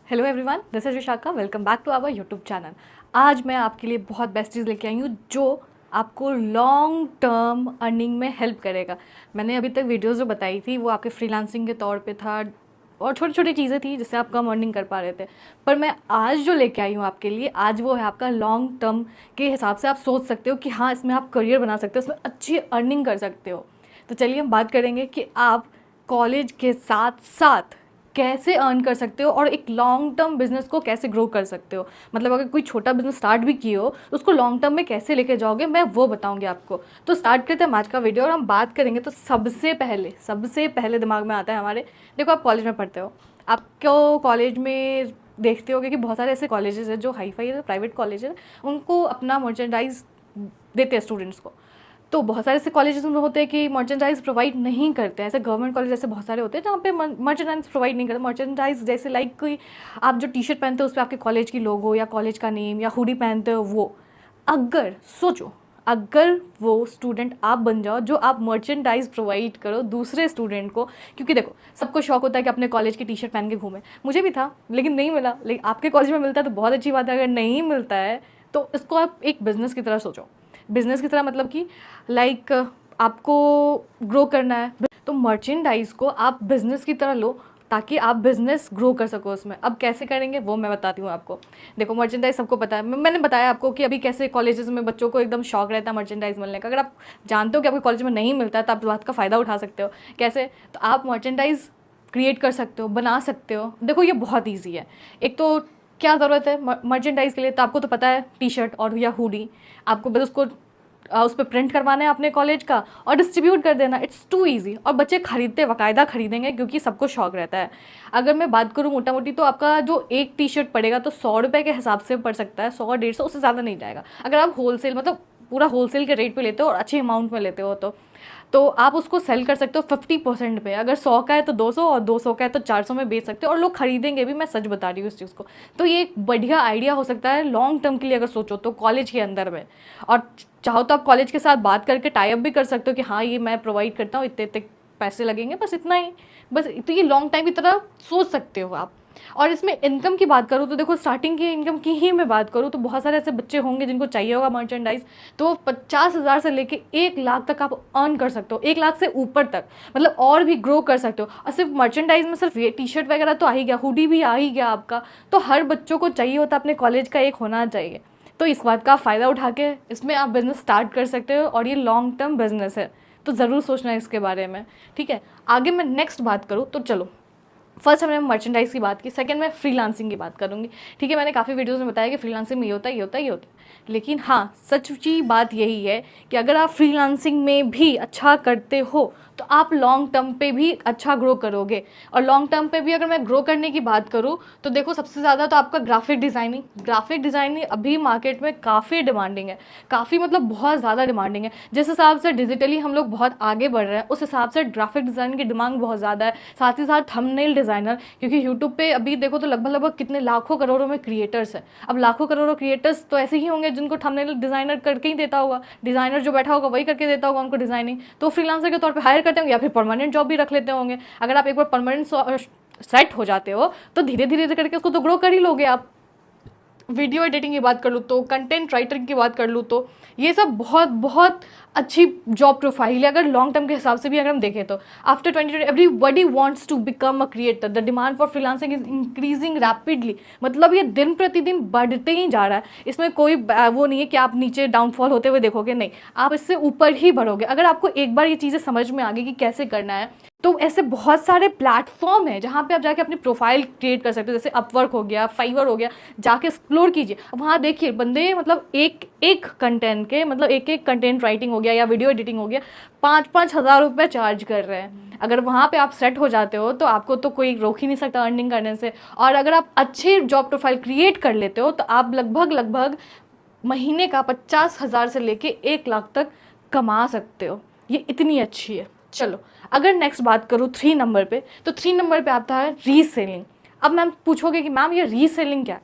Hello everyone, this is Vishakha. Welcome back to our YouTube channel. आज मैं आपके लिए बहुत बेस्ट चीज़ लेके आई हूँ जो आपको लॉन्ग टर्म अर्निंग में हेल्प करेगा। मैंने अभी तक वीडियोस जो बताई थी वो आपके फ्रीलांसिंग के तौर पे था और छोटी छोटी चीज़ें थी जिससे आप कम अर्निंग कर पा रहे थे। पर मैं आज जो लेके आई हूँ आपके लिए, आज वो है आपका लॉन्ग टर्म के हिसाब से आप सोच सकते हो कि हाँ, इसमें आप करियर बना सकते हो, इसमें अच्छी अर्निंग कर सकते हो। तो चलिए हम बात करेंगे कि आप कॉलेज के साथ साथ कैसे अर्न कर सकते हो और एक लॉन्ग टर्म बिजनेस को कैसे ग्रो कर सकते हो। मतलब अगर कोई छोटा बिजनेस स्टार्ट भी किए हो तो उसको लॉन्ग टर्म में कैसे लेके जाओगे, मैं वो बताऊंगी आपको। तो स्टार्ट करते हैं आज का वीडियो और हम बात करेंगे। तो सबसे पहले दिमाग में आता है हमारे, देखो आप कॉलेज में पढ़ते हो, आपको कॉलेज में देखते होगे कि बहुत सारे ऐसे कॉलेजेस हैं जो हाई फाई है, प्राइवेट कॉलेज है, उनको अपना मर्चेंडाइज देते हैं स्टूडेंट्स को। तो बहुत सारे ऐसे कॉलेजेस में होते हैं कि मर्चेंडाइज प्रोवाइड नहीं करते हैं। ऐसे गवर्नमेंट कॉलेज ऐसे बहुत सारे होते हैं जहाँ पे मर्चेंडाइज प्रोवाइड नहीं करते। मर्चेंडाइज जैसे लाइक कोई आप जो टी शर्ट पहनते हो उस पर आपके कॉलेज की लोगो या कॉलेज का नेम या हुडी पहनते हो, वो अगर सोचो, अगर वो स्टूडेंट आप बन जाओ जो आप मर्चेंडाइज प्रोवाइड करो दूसरे स्टूडेंट को। क्योंकि देखो, सबको शौक होता है कि अपने कॉलेज की टी शर्ट पहन के घूमे। मुझे भी था लेकिन नहीं मिला। लेकिन आपके कॉलेज में मिलता है तो बहुत अच्छी बात है। अगर नहीं मिलता है तो इसको आप एक बिज़नेस की तरह सोचो। बिज़नेस की तरह मतलब कि लाइक आपको ग्रो करना है तो मर्चेंडाइज को आप बिज़नेस की तरह लो ताकि आप बिज़नेस ग्रो कर सको उसमें। अब कैसे करेंगे वो मैं बताती हूँ आपको। देखो, मर्चेंडाइज सबको पता है। मैंने बताया आपको कि अभी कैसे कॉलेजेस में बच्चों को एकदम शौक रहता है मर्चेंडाइज मिलने का। अगर आप जानते हो कि आपके कॉलेज में नहीं मिलता है तो आप इस बात का फ़ायदा उठा सकते हो। कैसे? तो आप मर्चेंडाइज क्रिएट कर सकते हो, बना सकते हो। देखो, ये बहुत ईजी है। एक तो क्या ज़रूरत है मर्चेंडाइज के लिए, तो आपको तो पता है, टी शर्ट और या हुडी। आपको बस उसको उस पर प्रिंट करवाना है अपने कॉलेज का और डिस्ट्रीब्यूट कर देना। It's too easy. और बच्चे खरीदते, बाकायदा खरीदेंगे क्योंकि सबको शौक रहता है। अगर मैं बात करूँ मोटा मोटी तो आपका जो एक टी शर्ट पड़ेगा तो 100 रुपये के हिसाब से पड़ सकता है, 100 150, उससे ज़्यादा नहीं जाएगा। अगर आप होलसेल मतलब पूरा होलसेल के रेट पे लेते हो और अच्छे अमाउंट में लेते हो तो आप उसको सेल कर सकते हो 50% पे। अगर 100 का है तो 200 और 200 का है तो 400 में बेच सकते हो और लोग खरीदेंगे भी। मैं सच बता रही हूँ इस चीज़ को। तो ये एक बढ़िया आइडिया हो सकता है लॉन्ग टर्म के लिए अगर सोचो तो कॉलेज के अंदर में। और चाहो तो आप कॉलेज के साथ बात करके टाई अप भी कर सकते हो कि हाँ, ये मैं प्रोवाइड करता हूँ, इतने इतने पैसे लगेंगे, बस इतना ही। बस तो ये लॉन्ग टाइम की तरह सोच सकते हो आप। और इसमें इनकम की बात करूँ तो देखो, स्टार्टिंग की इनकम की ही मैं बात करूँ तो बहुत सारे ऐसे बच्चे होंगे जिनको चाहिए होगा मर्चेंडाइज। तो 50,000 से लेके 1 लाख तक आप अर्न कर सकते हो, 1 लाख से ऊपर तक। मतलब और भी ग्रो कर सकते हो। और सिर्फ मर्चेंडाइज में सिर्फ ये टी शर्ट वगैरह तो आ ही गया, हुडी भी आ ही गया आपका। तो हर बच्चों को चाहिए होता अपने कॉलेज का एक होना चाहिए। तो इस बात का फ़ायदा उठा के इसमें आप बिज़नेस स्टार्ट कर सकते हो और ये लॉन्ग टर्म बिज़नेस है। तो ज़रूर सोचना है इसके बारे में, ठीक है। आगे मैं नेक्स्ट बात करूँ तो चलो, फर्स्ट हमने मर्चेंडाइज की बात की, सेकंड मैं फ्रीलांसिंग की बात करूँगी, ठीक है। मैंने काफ़ी वीडियोस में बताया कि फ्रीलांसिंग में ये होता है, ये होता है, ये होता है। लेकिन हाँ, सच्ची बात यही है कि अगर आप फ्रीलांसिंग में भी अच्छा करते हो तो आप लॉन्ग टर्म पे भी अच्छा ग्रो करोगे। और लॉन्ग टर्म पे भी अगर मैं ग्रो करने की बात करूँ तो देखो, सबसे ज़्यादा तो आपका ग्राफिक डिज़ाइनिंग अभी मार्केट में काफ़ी डिमांडिंग है। काफ़ी मतलब बहुत ज़्यादा डिमांडिंग है। जिस हिसाब से डिजिटली हम लोग बहुत आगे बढ़ रहे हैं उस हिसाब से ग्राफिक डिज़ाइनिंग की डिमांड बहुत ज़्यादा है। साथ ही साथ थंबनेल डिज़ाइनर, क्योंकि यूट्यूब पे अभी देखो तो लगभग कितने लाखों करोड़ों में क्रिएटर्स हैं। अब लाखों करोड़ों क्रिएटर्स तो ऐसे ही होंगे जिनको थंबनेल डिज़ाइनर करके ही देता होगा, डिज़ाइनर जो बैठा होगा वही करके देता होगा उनको डिज़ाइनिंग। तो फ्रीलांसर के तौर पे हायर करते होंगे या फिर परमानेंट जॉब भी रख लेते होंगे। अगर आप एक बार परमानेंट सेट हो जाते हो तो धीरे धीरे करके उसको तो ग्रो कर ही लोगे आप। वीडियो एडिटिंग की बात कर लूँ तो, कंटेंट राइटिंग की बात कर लूँ तो, ये सब बहुत बहुत अच्छी जॉब प्रोफाइल है अगर लॉन्ग टर्म के हिसाब से भी अगर हम देखें तो। After 2020 everybody wants to become a creator. The demand for freelancing is increasing rapidly. मतलब ये दिन प्रतिदिन बढ़ते ही जा रहा है। इसमें कोई वो नहीं है कि आप नीचे डाउनफॉल होते हुए देखोगे, नहीं, आप इससे ऊपर ही बढ़ोगे अगर आपको एक बार ये चीज़ें समझ में आ गई कि कैसे करना है। तो ऐसे बहुत सारे प्लेटफॉर्म हैं जहाँ पे आप जाके अपनी प्रोफाइल क्रिएट कर सकते हो। जैसे अपवर्क हो गया, फाइवर हो गया, जाके एक्सप्लोर कीजिए। वहाँ देखिए बंदे मतलब एक एक कंटेंट के, मतलब एक एक कंटेंट राइटिंग हो गया या वीडियो एडिटिंग हो गया, 5-5 हज़ार रुपये चार्ज कर रहे हैं। अगर वहाँ पे आप सेट हो जाते हो तो आपको तो कोई रोक ही नहीं सकता अर्निंग करने से। और अगर आप अच्छे जॉब प्रोफाइल क्रिएट कर लेते हो तो आप लगभग महीने का 50,000 से लेके 1 लाख तक कमा सकते हो। ये इतनी अच्छी है। चलो, अगर नेक्स्ट बात करूँ 3 नंबर पे, तो 3 नंबर पे आता है रीसेलिंग। अब मैम पूछोगे कि मैम ये रीसेलिंग क्या है?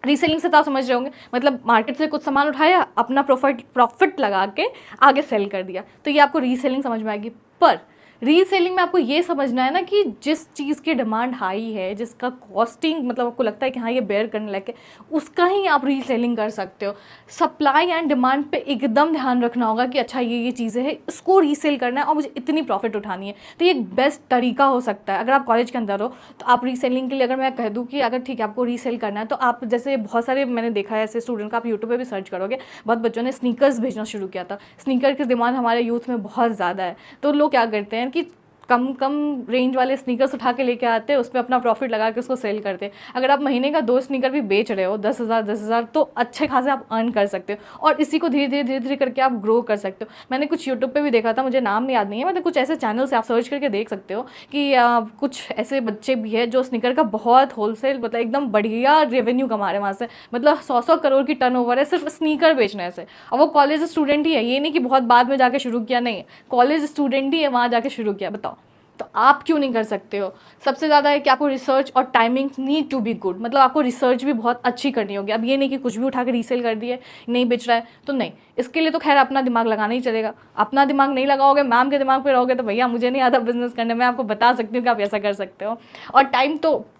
रीसेलिंग से तो आप समझ रहे होंगे, मतलब मार्केट से कुछ सामान उठाया, अपना प्रॉफिट लगा के आगे सेल कर दिया, तो ये आपको रीसेलिंग समझ में आएगी। पर रीसेलिंग में आपको ये समझना है ना कि जिस चीज़ की डिमांड हाई है, जिसका कॉस्टिंग मतलब आपको लगता है कि हाँ ये बेयर करने लायक है, उसका ही आप रीसेलिंग कर सकते हो। सप्लाई एंड डिमांड पे एकदम ध्यान रखना होगा कि अच्छा ये चीज़ें हैं, इसको रीसेल करना है और मुझे इतनी प्रॉफिट उठानी है। तो ये एक बेस्ट तरीका हो सकता है। अगर आप कॉलेज के अंदर हो तो आप रीसेलिंग के लिए, अगर मैं कह दूँ कि अगर ठीक है आपको रीसेल करना है, तो आप जैसे बहुत सारे मैंने देखा है ऐसे स्टूडेंट का, आप यूट्यूब पे भी सर्च करोगे, बहुत बच्चों ने स्नीकर्स भेजना शुरू किया था। स्नीकर की डिमांड हमारे यूथ में बहुत ज़्यादा है, तो लोग क्या करते हैं कि कम कम रेंज वाले स्नीकर्स उठा के लेके आते हैं, उस पर अपना प्रॉफिट लगा के उसको सेल करते हैं। अगर आप महीने का 2 स्नीकर भी बेच रहे हो 10,000 तो अच्छे खासे आप अर्न कर सकते हो, और इसी को धीरे धीरे करके आप ग्रो कर सकते हो। मैंने कुछ यूट्यूब पे भी देखा था, मुझे नाम याद नहीं है, मतलब कुछ ऐसे चैनल से आप सर्च करके देख सकते हो कि कुछ ऐसे बच्चे भी हैं जो स्नीकर का बहुत होलसेल, मतलब एकदम बढ़िया रेवेन्यू कमा रहे हैं वहाँ से, मतलब 100 करोड़ की टर्नओवर है सिर्फ स्नीकर बेचने से। और वो कॉलेज स्टूडेंट ही है, ये नहीं कि बहुत बाद में जाके शुरू किया, नहीं, कॉलेज स्टूडेंट ही है, वहाँ जाके शुरू किया। बताओ, तो आप क्यों नहीं कर सकते हो? सबसे ज़्यादा है कि आपको रिसर्च और timing need to be good, मतलब आपको रिसर्च भी बहुत अच्छी करनी होगी। अब ये नहीं कि कुछ भी उठा के रीसेल कर दिए, नहीं बेच रहा है तो नहीं, इसके लिए तो खैर अपना दिमाग लगाना ही चलेगा। अपना दिमाग नहीं लगाओगे, मैम के दिमाग पे रहोगे, तो भैया मुझे नहीं आता बिजनेस करने, मैं आपको बता सकती हूँ कि आप ऐसा कर सकते हो। और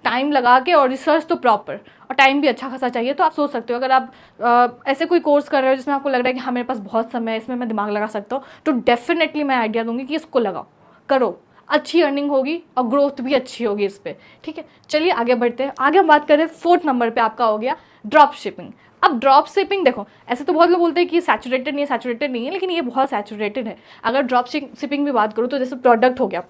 टाइम लगा के, और रिसर्च तो प्रॉपर, और टाइम भी अच्छा खासा चाहिए। तो आप सोच सकते हो, अगर आप ऐसे कोई कोर्स कर रहे हो जिसमें आपको लग रहा है कि हाँ मेरे पास बहुत समय है, इसमें मैं दिमाग लगा सकता हूँ, तो डेफिनेटली मैं आइडिया दूंगी कि इसको लगाओ, करो, अच्छी अर्निंग होगी और ग्रोथ भी अच्छी होगी इस पर। ठीक है, चलिए आगे बढ़ते हैं। आगे हम बात करें 4th नंबर पे आपका हो गया ड्रॉप शिपिंग। अब ड्रॉप शिपिंग देखो, ऐसे तो बहुत लोग बोलते हैं कि सैचुरेटेड नहीं है, लेकिन ये बहुत सैचुरेटेड है। अगर ड्रॉप शिपिंग भी बात करूँ तो जैसे प्रोडक्ट हो गया,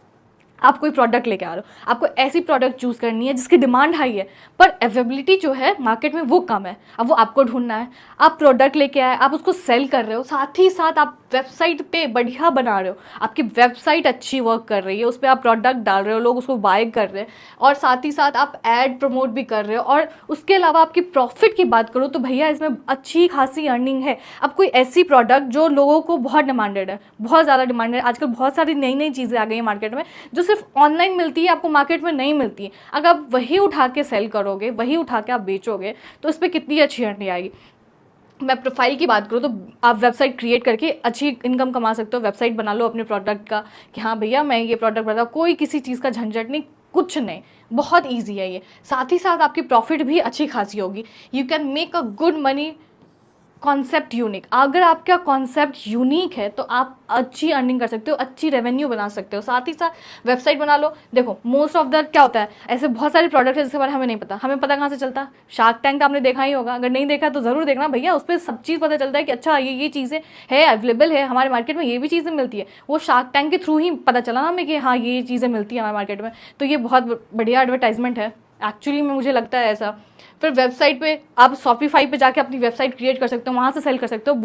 आप कोई प्रोडक्ट लेके आ रहे हो, आपको ऐसी प्रोडक्ट चूज़ करनी है जिसकी डिमांड हाई है पर अवेलेबिलिटी जो है मार्केट में वो कम है। अब वो आपको ढूंढना है। आप प्रोडक्ट लेके आए, आप उसको सेल कर रहे हो, साथ ही साथ आप वेबसाइट पे बढ़िया बना रहे हो, आपकी वेबसाइट अच्छी वर्क कर रही है, उस पर आप प्रोडक्ट डाल रहे हो, लोग उसको बाय कर रहे हैं, और साथ ही साथ आप ऐड प्रमोट भी कर रहे हो, और उसके अलावा आपकी प्रॉफिट की बात करो तो भैया इसमें अच्छी खासी अर्निंग है। अब कोई ऐसी प्रोडक्ट जो लोगों को बहुत डिमांडेड है, बहुत ज़्यादा डिमांडेड है, आजकल बहुत सारी नई नई चीज़ें आ गई हैं मार्केट में जो सिर्फ ऑनलाइन मिलती है, आपको मार्केट में नहीं मिलती है। अगर आप वही उठा के सेल करोगे, वही उठा के आप बेचोगे, तो इस पर कितनी अच्छी अर्निंग आएगी। मैं प्रोफाइल की बात करूँ तो आप वेबसाइट क्रिएट करके अच्छी इनकम कमा सकते हो। वेबसाइट बना लो अपने प्रोडक्ट का कि हाँ भैया मैं ये प्रोडक्ट बनाता हूँ, कोई किसी चीज़ का झंझट नहीं, कुछ नहीं, बहुत ईजी है ये। साथ ही साथ आपकी प्रॉफिट भी अच्छी खासी होगी। You can make a good money. Concept unique, अगर आपका कॉन्सेप्ट यूनिक है तो आप अच्छी अर्निंग कर सकते हो, अच्छी रेवेन्यू बना सकते हो। साथ ही साथ वेबसाइट बना लो। देखो मोस्ट ऑफ द क्या होता है, ऐसे बहुत सारे प्रोडक्ट है जिसके बारे में हमें नहीं पता। हमें पता कहाँ से चलता? शार्क टैंक आपने देखा ही होगा, अगर नहीं देखा तो ज़रूर देखना भैया, उस पर सब चीज़ पता चलता है कि अच्छा ये चीज़ें है अवेलेबल है हमारे मार्केट में, ये भी चीज़ें मिलती है। वो शार्क टैंक के थ्रू ही पता चला ना हमें कि हाँ ये चीज़ें मिलती है हमारे मार्केट में। तो ये बहुत बढ़िया एडवर्टाइजमेंट है एक्चुअली में, मुझे लगता है ऐसा। फिर वेबसाइट पे आप शॉपिफाई पे जाके अपनी वेबसाइट क्रिएट कर सकते हो, वहाँ से सेल कर सकते हो।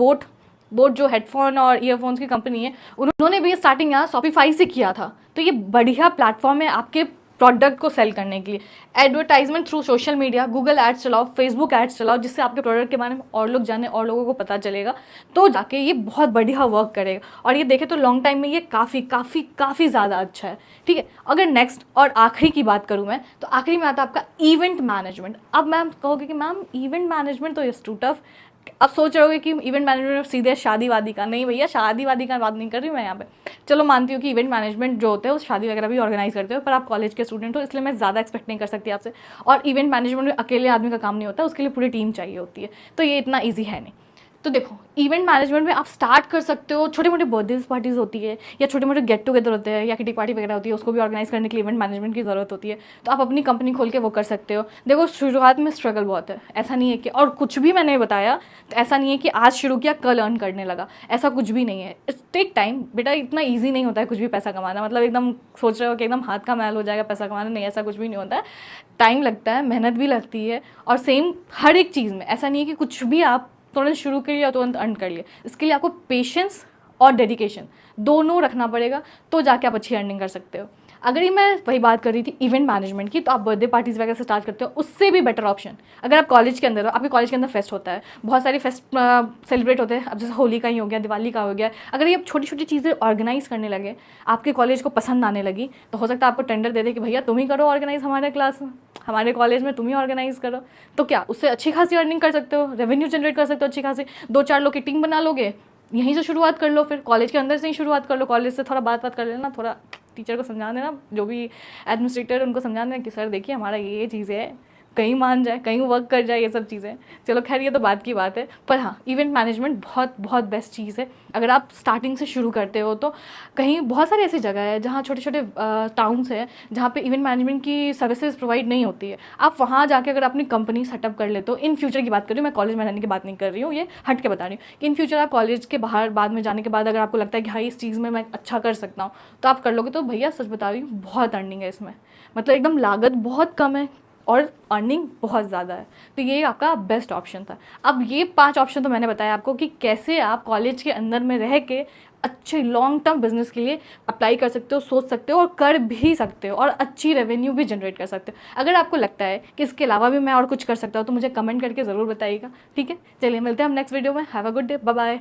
बोट जो हेडफोन और ईयरफोन्स की कंपनी है, उन्होंने भी स्टार्टिंग यहाँ शॉपिफाई से किया था। तो ये बढ़िया प्लेटफॉर्म है आपके प्रोडक्ट को सेल करने के लिए। Advertisement through social media, Google ads चलाओ, फेसबुक एड्स चलाओ, जिससे आपके प्रोडक्ट के बारे में और लोग जाने और लोगों को पता चलेगा, तो जाके ये बहुत बढ़िया वर्क करेगा। और ये देखें तो लॉन्ग टाइम में ये काफ़ी ज़्यादा अच्छा है। ठीक है, अगर नेक्स्ट और आखिरी की बात करूँ मैं, तो आखिरी में आता है आपका इवेंट मैनेजमेंट। अब मैम कहोगे कि मैम इवेंट मैनेजमेंट तो इज टू टफ। अब सोच रहे हो कि इवेंट मैनेजमेंट सीधे शादी वादी का, नहीं भैया शादी वादी का बात नहीं कर रही मैं यहाँ पे। चलो मानती हूँ कि इवेंट मैनेजमेंट जो होते हैं वो शादी वगैरह भी ऑर्गेनाइज करते हो, पर आप कॉलेज के स्टूडेंट हो इसलिए मैं ज़्यादा एक्सपेक्ट नहीं कर सकती आपसे। और इवेंट मैनेजमेंट में अकेले आदमी का काम नहीं होता, उसके लिए पूरी टीम चाहिए होती है, तो ये इतना ईजी है नहीं। तो देखो इवेंट मैनेजमेंट में आप स्टार्ट कर सकते हो, छोटे मोटे बर्थडे पार्टीज़ होती है या छोटे मोटे गेट टुगेदर होते हैं या किटी पार्टी वगैरह होती है, उसको भी ऑर्गेनाइज करने के लिए इवेंट मैनेजमेंट की ज़रूरत होती है। तो आप अपनी कंपनी खोल के वो कर सकते हो। देखो शुरुआत में स्ट्रगल बहुत है, ऐसा नहीं है कि, और कुछ भी मैंने बताया तो ऐसा नहीं है कि आज शुरू किया कल अर्न करने लगा, ऐसा कुछ भी नहीं है। इट्स टेक टाइम बेटा, इतना ईजी नहीं होता है कुछ भी पैसा कमाना। मतलब एकदम सोच रहे हो कि एकदम हाथ का मैल हो जाएगा पैसा कमाना, नहीं, ऐसा कुछ भी नहीं होता है। टाइम लगता है, मेहनत भी लगती है, और सेम हर एक चीज़ में ऐसा नहीं है कि कुछ भी आप तुरंत शुरू करिए और तुरंत अर्न कर लिए। इसके लिए आपको पेशेंस और डेडिकेशन दोनों रखना पड़ेगा, तो जाके आप अच्छी अर्निंग कर सकते हो। अगर ये मैं वही बात कर रही थी इवेंट मैनेजमेंट की, तो आप बर्थडे पार्टीज़ वगैरह से स्टार्ट करते हो, उससे भी बेटर ऑप्शन अगर आप कॉलेज के अंदर हो। आपके कॉलेज के अंदर फेस्ट होता है, बहुत सारे फेस्ट सेलिब्रेट होते हैं। अब जैसे होली का ही हो गया, दिवाली का हो गया, अगर ये आप छोटी छोटी चीज़ें ऑर्गेनाइज करने लगे, आपके कॉलेज को पसंद आने लगी, तो हो सकता है आपको टेंडर दे दे कि भैया तुम ही करो ऑर्गेनाइज हमारे क्लास में, हमारे कॉलेज में तुम ही ऑर्गेनाइज करो। तो क्या उससे अच्छी खासी अर्निंग कर सकते हो, रेवेन्यू जनरेट कर सकते हो अच्छी खासी। 2-4 लोग की टीम बना लोगे, यहीं से शुरुआत कर लो, फिर कॉलेज के अंदर से ही शुरुआत कर लो, कॉलेज से थोड़ा बात कर लेना, थोड़ा टीचर को समझा देना, जो भी एडमिनिस्ट्रेटर उनको समझा देना कि सर देखिए हमारा ये चीज़ है, कहीं मान जाए, कहीं वर्क कर जाए, ये सब चीज़ें। चलो खैर ये तो बात की बात है, पर हाँ इवेंट मैनेजमेंट बहुत बहुत बेस्ट चीज़ है। अगर आप स्टार्टिंग से शुरू करते हो तो कहीं बहुत सारी ऐसी जगह है जहाँ छोटे छोटे टाउन्स हैं जहाँ पे इवेंट मैनेजमेंट की सर्विसेज प्रोवाइड नहीं होती है। आप वहाँ जाके अगर अपनी कंपनी सेटअप कर लेते हो, इन फ्यूचर की बात कर रही हूँ मैं, कॉलेज में रहने की बात नहीं कर रही हूँ, ये हट के बता रही हूँ कि इन फ्यूचर आप कॉलेज के बाहर बाद में जाने के बाद अगर आपको लगता है कि हाँ इस चीज़ में मैं अच्छा कर सकता हूँ तो आप कर लोगे। तो भैया सच बता रही हूँ बहुत अर्निंग है इसमें, मतलब एकदम लागत बहुत कम है और अर्निंग बहुत ज़्यादा है। तो ये आपका बेस्ट ऑप्शन था। अब ये 5 ऑप्शन तो मैंने बताया आपको कि कैसे आप कॉलेज के अंदर में रह के अच्छे लॉन्ग टर्म बिजनेस के लिए अप्लाई कर सकते हो, सोच सकते हो और कर भी सकते हो और अच्छी रेवेन्यू भी जनरेट कर सकते हो। अगर आपको लगता है कि इसके अलावा भी मैं और कुछ कर सकता हूँ तो मुझे कमेंट करके ज़रूर बताइएगा, ठीक है। चलिए मिलते हैं हम नेक्स्ट वीडियो में। Have a good day, bye bye.